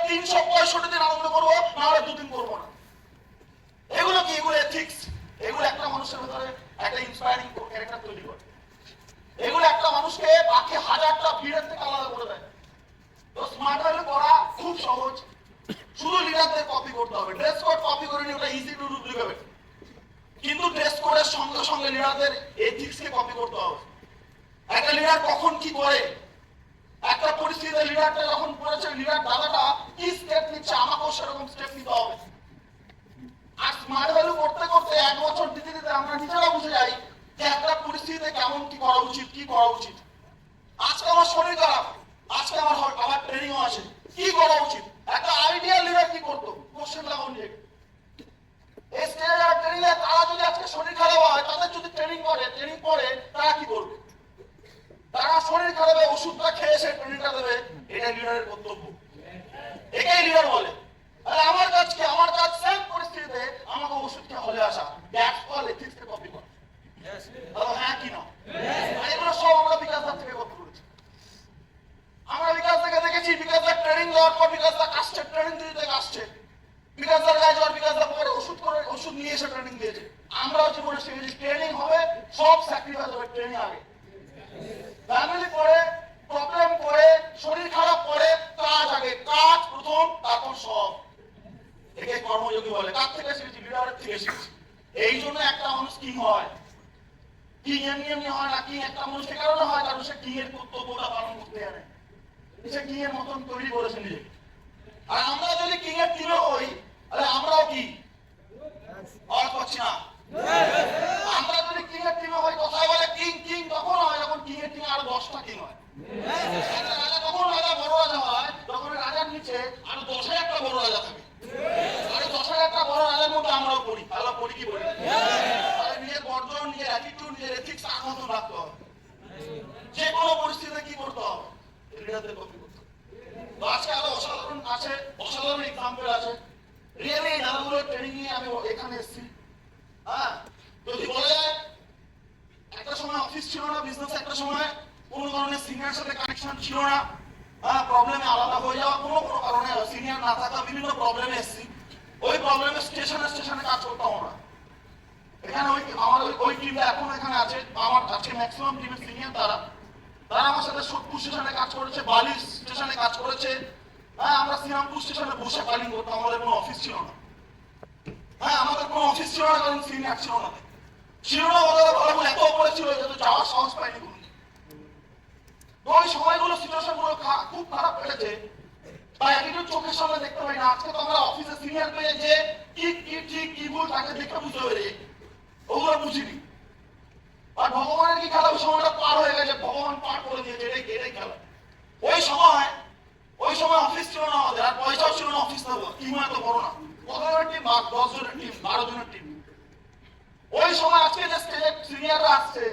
365 দিন আনন্দ করবো, না হলে 2 দিন করবো না। এগুলো কি? এগুলো এথিক্স। এগুলো একটা মানুষের ভেতরে একটা ইন্সপায়ারিং ক্যারেক্টার তৈরি করে। এগুলো একটা মানুষকে বাকি হাজারটা ভিড়ের থেকে আলাদা করে দেয়। তো স্মার্ট ভ্যালু করা খুব সহজ, শুধু লিডারদের কপি করতে হবে। ড্রেস কোড কপি করে নিয়ে ওটা ইজি টু ডুপ্লিকেট, কিন্তু ড্রেস কোডের সঙ্গে সঙ্গে লিডারদের এথিক্সকে কপি করতে হবে। একটা লিডার কখন কি করে, একটা পরিস্থিতিতে লিডারটা যখন পড়েছে, লিডার দাদাটা কি স্টেপ নিচ্ছে, আমাকেও সেরকম স্টেপ নিতে হবে। আর স্মার্ট ভ্যালু করতে করতে 1 বছর দিতে দিতে আমরা নিজেরা বুঝে যাই যে একটা পরিস্থিতিতে কেমন কি করা উচিত, কি করা উচিত। আজকে আমার শরীর খারাপ, আজকে আমার ট্রেনিংও আছে, কি করা উচিত। একটা আইডিয়াল লিডার কি করতো? কোশ্চেন লাগাও নিয়ে এই স্টেজে যারা ট্রেনিং দেয়, তারা যদি আজকে শরীর খারাপ হয়, তাদের যদি ট্রেনিং পড়ে, তারা কি করবে? তারা শরীর খারাপে ওষুধটা খেয়ে এসে ট্রেনিংটা দেবে। এটা লিডারের কর্তব্য, এটাই লিডার বলে। আরে আমার কাজ কি? আমার কাজ সেম পরিস্থিতিতে আমাকে ওষুধ খেয়ে হলে আসা। দ্যাটস কল এথিক্সকে কপি করা। হ্যাঁ কি না? এগুলো সব আমরা বিকাশ দার থেকে কপি করেছি। আমরা বিকাশ থেকে দেখেছি, বিকাশ দার ট্রেনিং দেওয়ার পর বিকাশ দা আসছে, ট্রেনিং দিতে আসছে, বিকাশ দার গায়ে যাওয়ার, বিকাশ দা পরে ওষুধ নিয়ে এসে ট্রেনিং দিয়েছে। আমরাও জীবনে শিখেছি ট্রেনিং হবে, সব স্যাক্রিফাইস হবে ট্রেনিং আগে। ফ্যামিলি পরে, প্রবলেম পরে, শরীর খারাপ পরে, কাজ আগে। কাজ প্রথম, তারপর সব। একে কর্মযোগী বলে। কার থেকে শিখেছি? লিডারের থেকে শিখেছি। এই জন্য একটা মানুষ কিং হয়। কিং এমনি এমনি হয় না। কিং একটা মানুষ সে কারণে হয়, কারণ সে কিং এর কর্তব্যটা পালন করতে জানে। সে কিং এর মতন তৈরি করেছে নিজেকে। আর আমরা যদি কিং এর টিমে হই, তাহলে আমরাও কি আর করছি না? আমরা যদি কিং এর টিমে হই, কথায় বলে কিং কিং তখন হয় যখন কিং এর টিমে আরো 10টা কিং হয়। একটা রাজা তখন রাজা, বড় রাজা হয় যখন রাজার নিচে আরো 10,000টা বড় রাজা থাকে। আর 10,000টা বড় রাজার মধ্যে আমরাও পড়ি। তাহলে পড়ি কি বলি? তাহলে নিজের বর্জন, নিজের অ্যাটিটিউড, নিজের এথিক্স তার মতো রাখতে হবে। যে কোনো পরিস্থিতিতে কি করতে হবে? লিডারদের কপি করতে হবে। তো আজকে আরো অসাধারণ আছে, অসাধারণ এক্সাম্পল আছে। রিয়েলি এই দাদাগুলোর ট্রেনিং নিয়ে আমি এখানে এসেছি। হ্যাঁ, যদি বলা যায় একটা সময় অফিস ছিল না, বিজনেস একটা সময় কোনো ধরনের সিনিয়র সাথে কানেকশন ছিল না। হ্যাঁ, প্রবলেমে আলাদা হয়ে যাওয়া, কোনো কারণে সিনিয়র না থাকা, বিভিন্ন প্রবলেমে এসেছি। ওই প্রবলেমে স্টেশনে কাজ করতাম আমরা। এখানে আমার ওই টিমটা এখন এখানে আছে। আমার আজকে ম্যাক্সিমাম টিমের সিনিয়র তারা আমার সাথে সোদপুর স্টেশনে কাজ করেছে, বালি স্টেশনে কাজ করেছে। হ্যাঁ, আমরা শ্রীরামপুর স্টেশনে বসে কালিং করতাম। আমাদের কোনো অফিস ছিল না। হ্যাঁ, আমাদের কোনো অফিস ছিল না, কারণ সিনিয়র ছিল না। ওদের ভালো এত উপরে ছিল যে যাওয়ার সাহস পাইনি কোনো। তো ওই সময়গুলো, সিচুয়েশন গুলো খুব খারাপ কেটেছে। তাই অ্যাটিটিউড চোখের সামনে দেখতে পাই না। আজকে তো আমরা অফিসে সিনিয়র পেয়ে যে কি ঠিক কি ভুল তাকে দেখে বুঝতে পেরে, ওগুলো বুঝিনি। আর ভগবানের কি খেলা? ওই সময়টা পার হয়ে গেছে, ভগবান পার করে দিয়েছে। এটাই খেলা। ওই সময় অফিস ছিল না আমাদের, আর পয়সাও ছিল না অফিস নেবো। টিম এত বড় না, কত জনের টিম? 10 জনের টিম, 12 জনের টিম। ওই সময় আজকে যে স্টেজে সিনিয়ররা আসছে,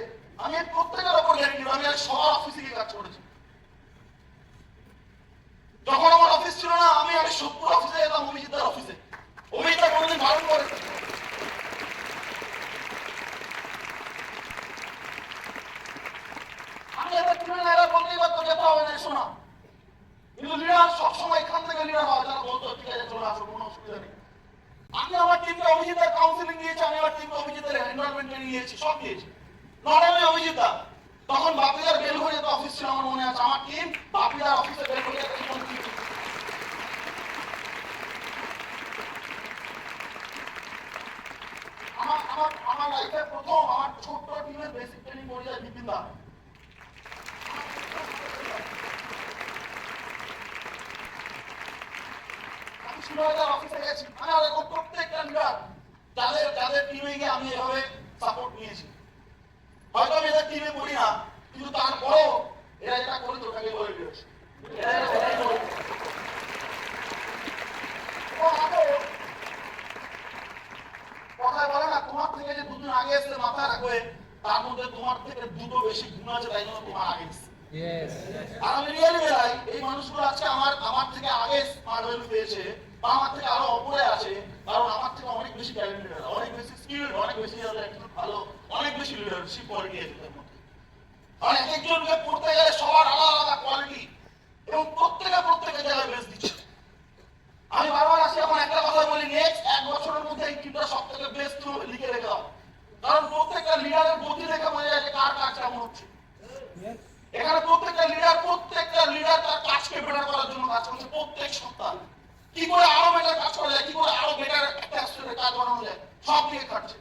আমি প্রত্যেকের ওপর গ্যারেন্টি, আমি সবার অফিসে গিয়ে কাজ করেছি। যখন আমার অফিস ছিল না, আমি সোদপুর অফিসে যেতাম, অভিজিৎদার অফিসে। অভিজিৎদার কোনোদিন বারণ করে আমি এবার কিনে এরা বলতেই পারতো যেতে হবে না, এসো না। কিন্তু লিডার সবসময় এখান থেকে লিডার হয়, যারা বলতো ঠিক আছে চলে আসো, কোনো অসুবিধা নেই। আমি আমার টিমকে অভিজিতের কাউন্সিলিং দিয়েছি, আমি আমার টিমকে অভিজিতের এনভায়রনমেন্ট ট্রেনিং দিয়েছি, সব দিয়েছি। নট অনলি অভিজিতা, তখন বাপিদার বেল হয়ে যেত অফিস ছিল, আমার মনে আছে। আমার টিম বাপিদার অফিসে বেল হয়ে যেত। আমার লাইফে প্রথম আমার ছোট্ট টিমের বেসিক ট্রেনিং করে যায় বিপিন দা। আমি সুরজার অফিসে গেছি, আমি আর এখন প্রত্যেকটা লিডার যাদের টিমে গিয়ে আমি এভাবে সাপোর্ট নিয়েছি। হয়তো আমি এদের টিমে পড়ি না, কিন্তু তারপরেও এরা যেটা করে তো ওটাকে বলে দিয়েছে। কথায় বলে না, তোমার থেকে যে দুদিন আগে এসে মাথায় রাখবে, তার মধ্যে তোমার থেকে দুটো বেশি গুণ আছে, তাই জন্য তোমার আগে এসছে। আর আমি রিয়েলি বেলাই এই মানুষগুলো আজকে আমার থেকে আগে স্মার্ট ভ্যালু পেয়েছে, বা আমার থেকে আরো অপরে আছে, কারণ আমার থেকে অনেক বেশি ট্যালেন্টেড, অনেক বেশি স্কিলড, অনেক বেশি ভালো, অনেক বেশি লিডারশিপ কোয়ালিটি আছে তার মধ্যে। কারণ এক একজনকে পড়তে গেলে সবার আলাদা আলাদা কোয়ালিটি, এবং প্রত্যেকে জায়গায় বেশ দিচ্ছে। কারণ প্রত্যেকটা লিডারের গতি দেখে বোঝা যায় যে কার কাজ কেমন হচ্ছে। এখানে প্রত্যেকটা লিডার তার কাজকে বেটার করার জন্য কাজ করছে প্রত্যেক সপ্তাহ। কি করে আরো বেটার কাজ করা যায়, কি করে আরো বেটার একটা কাজ বানানো যায়, সব নিয়ে খাটছে।